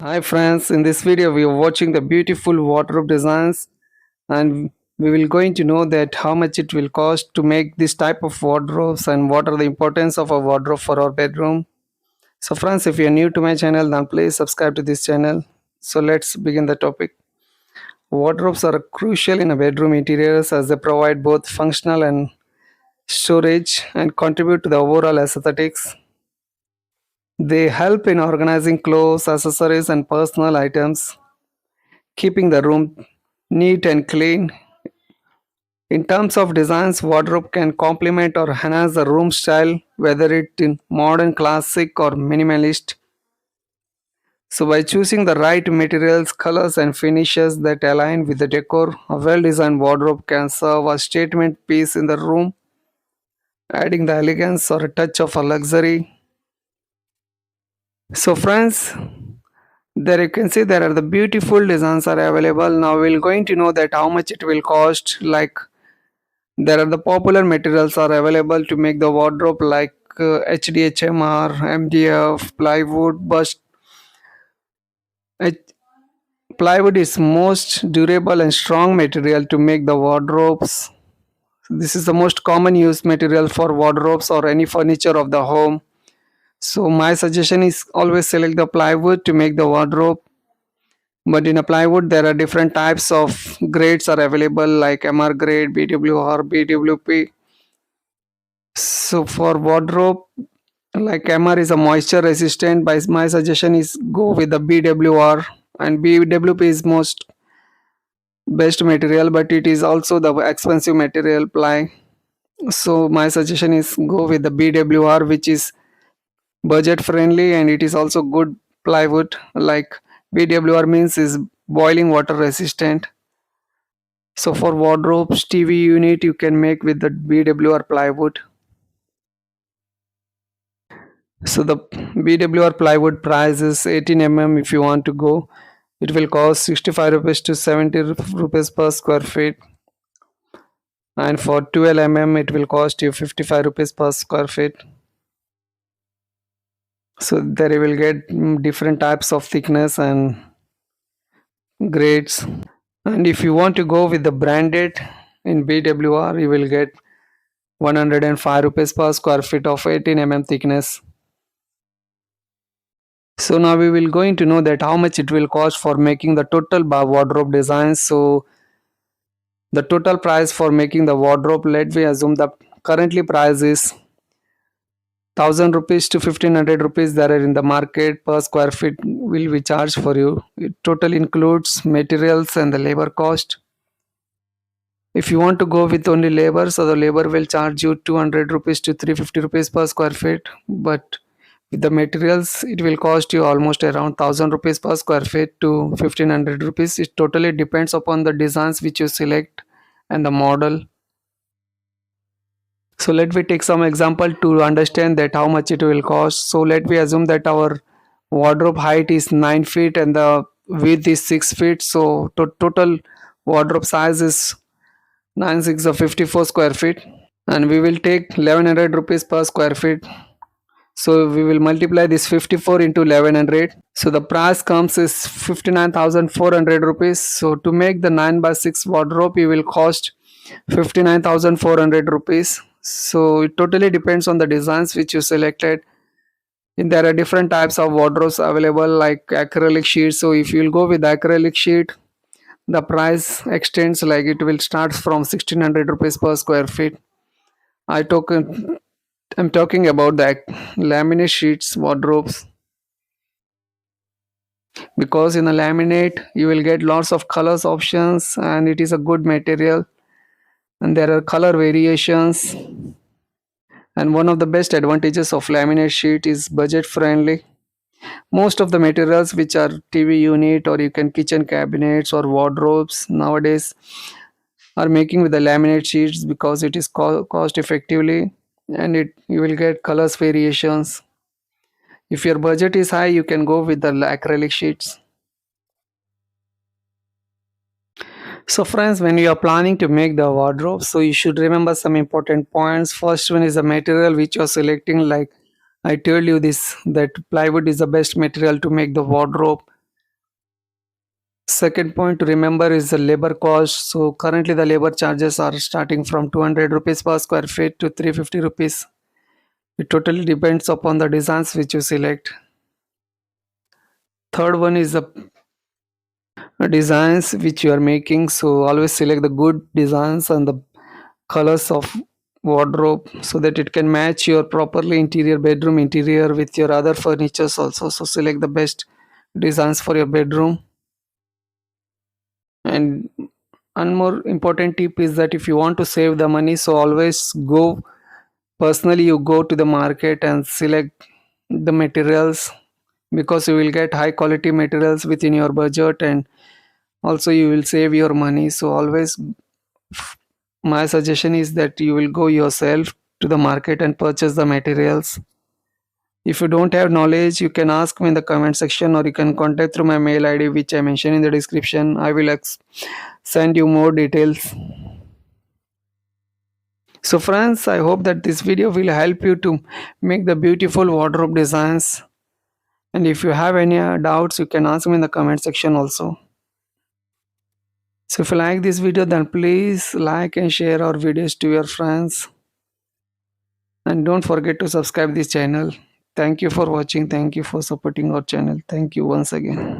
Hi friends, in this video we are watching the beautiful wardrobe designs and we will going to know that how much it will cost to make this type of wardrobes and what are the importance of a wardrobe for our bedroom. So friends, if you are new to my channel then please subscribe to this channel. So let's begin the topic. Wardrobes are crucial in a bedroom interiors as they provide both functional and storage and contribute to the overall aesthetics. They help in organizing clothes, accessories and personal items, keeping the room neat and clean. In terms of designs, wardrobe can complement or enhance the room style, whether it in modern, classic, or minimalist. So, by choosing the right materials, colors, and finishes that align with the decor, a well-designed wardrobe can serve a statement piece in the room, adding the elegance or a touch of a luxury. So, friends, there you can see there are the beautiful designs are available. Now we're going to know that how much it will cost. Like there are the popular materials are available to make the wardrobe like HDHMR, MDF, plywood, but H- plywood is most durable and strong material to make the wardrobes. This is the most common use material for wardrobes or any furniture of the home. So my suggestion is always select the plywood to make the wardrobe. But in a plywood, there are different types of grades are available like MR grade, BWR, BWP. So for wardrobe, like MR is a moisture resistant. By my suggestion is go with the BWR, and BWP is most best material, but it is also the expensive material ply. So my suggestion is go with the BWR, which is budget friendly and it is also good plywood. Like BWR means is boiling water resistant. So for wardrobes, TV unit you can make with the BWR plywood. So the BWR plywood price is 18 mm. If you want to go, it will cost 65 rupees to 70 rupees per square feet. And for 12 mm, it will cost you 55 rupees per square feet. So there you will get different types of thickness and grades. And if you want to go with the branded in BWR, you will get 105 rupees per square feet of 18 mm thickness. So now we will going to know that how much it will cost for making the total wardrobe design. So the total price for making the wardrobe, let me assume the currently price is 1000 rupees to 1500 rupees that are in the market per square feet will be charged for you. It total includes materials and the labor cost. If you want to go with only labor, so the labor will charge you 200 rupees to 350 rupees per square feet. But with the materials, it will cost you almost around 1000 rupees per square feet to 1500 rupees. It totally depends upon the designs which you select and the model. So let me take some example to understand that how much it will cost. So let me assume that our wardrobe height is 9 feet and the width is 6 feet. So total wardrobe size is 9 6 of 54 square feet, and we will take 1100 rupees per square feet. So we will multiply this 54 into 1100. So the price comes is 59,400 rupees. So to make the 9 by 6 wardrobe, you will cost 59,400 rupees. So it totally depends on the designs which you selected. And there are different types of wardrobes available like acrylic sheets. So if you will go with acrylic sheet, the price extends like it will start from 1600 rupees per square feet. I took I'm talking about the laminate sheets wardrobes, because in the laminate you will get lots of colors options and it is a good material and there are color variations. And one of the best advantages of laminate sheet is budget friendly. Most of the materials which are TV unit or you can kitchen cabinets or wardrobes nowadays are making with the laminate sheets because it is cost effectively and it you will get colors variations. If your budget is high, you can go with the acrylic sheets. So friends, when you are planning to make the wardrobe, so you should remember some important points. First one is the material which you are selecting. Like I told you this, that plywood is the best material to make the wardrobe. Second point to remember is the labor cost. So currently the labor charges are starting from 200 rupees per square feet to 350 rupees. It totally depends upon the designs which you select. Third one is the designs which you are making. So always select the good designs and the colors of wardrobe so that it can match your properly interior bedroom interior with your other furnitures also. So select the best designs for your bedroom. And one more important tip is that if you want to save the money, so always go personally, you go to the market and select the materials, because you will get high quality materials within your budget, and also you will save your money. So always my suggestion is that you will go yourself to the market and purchase the materials. If you don't have knowledge, you can ask me in the comment section, or you can contact through my mail ID which I mentioned in the description. I will send you more details. So friends, I hope that this video will help you to make the beautiful wardrobe designs. And if you have any doubts, you can ask me in the comment section also. So if you like this video, then please like and share our videos to your friends. And don't forget to subscribe this channel. Thank you for watching. Thank you for supporting our channel. Thank you once again.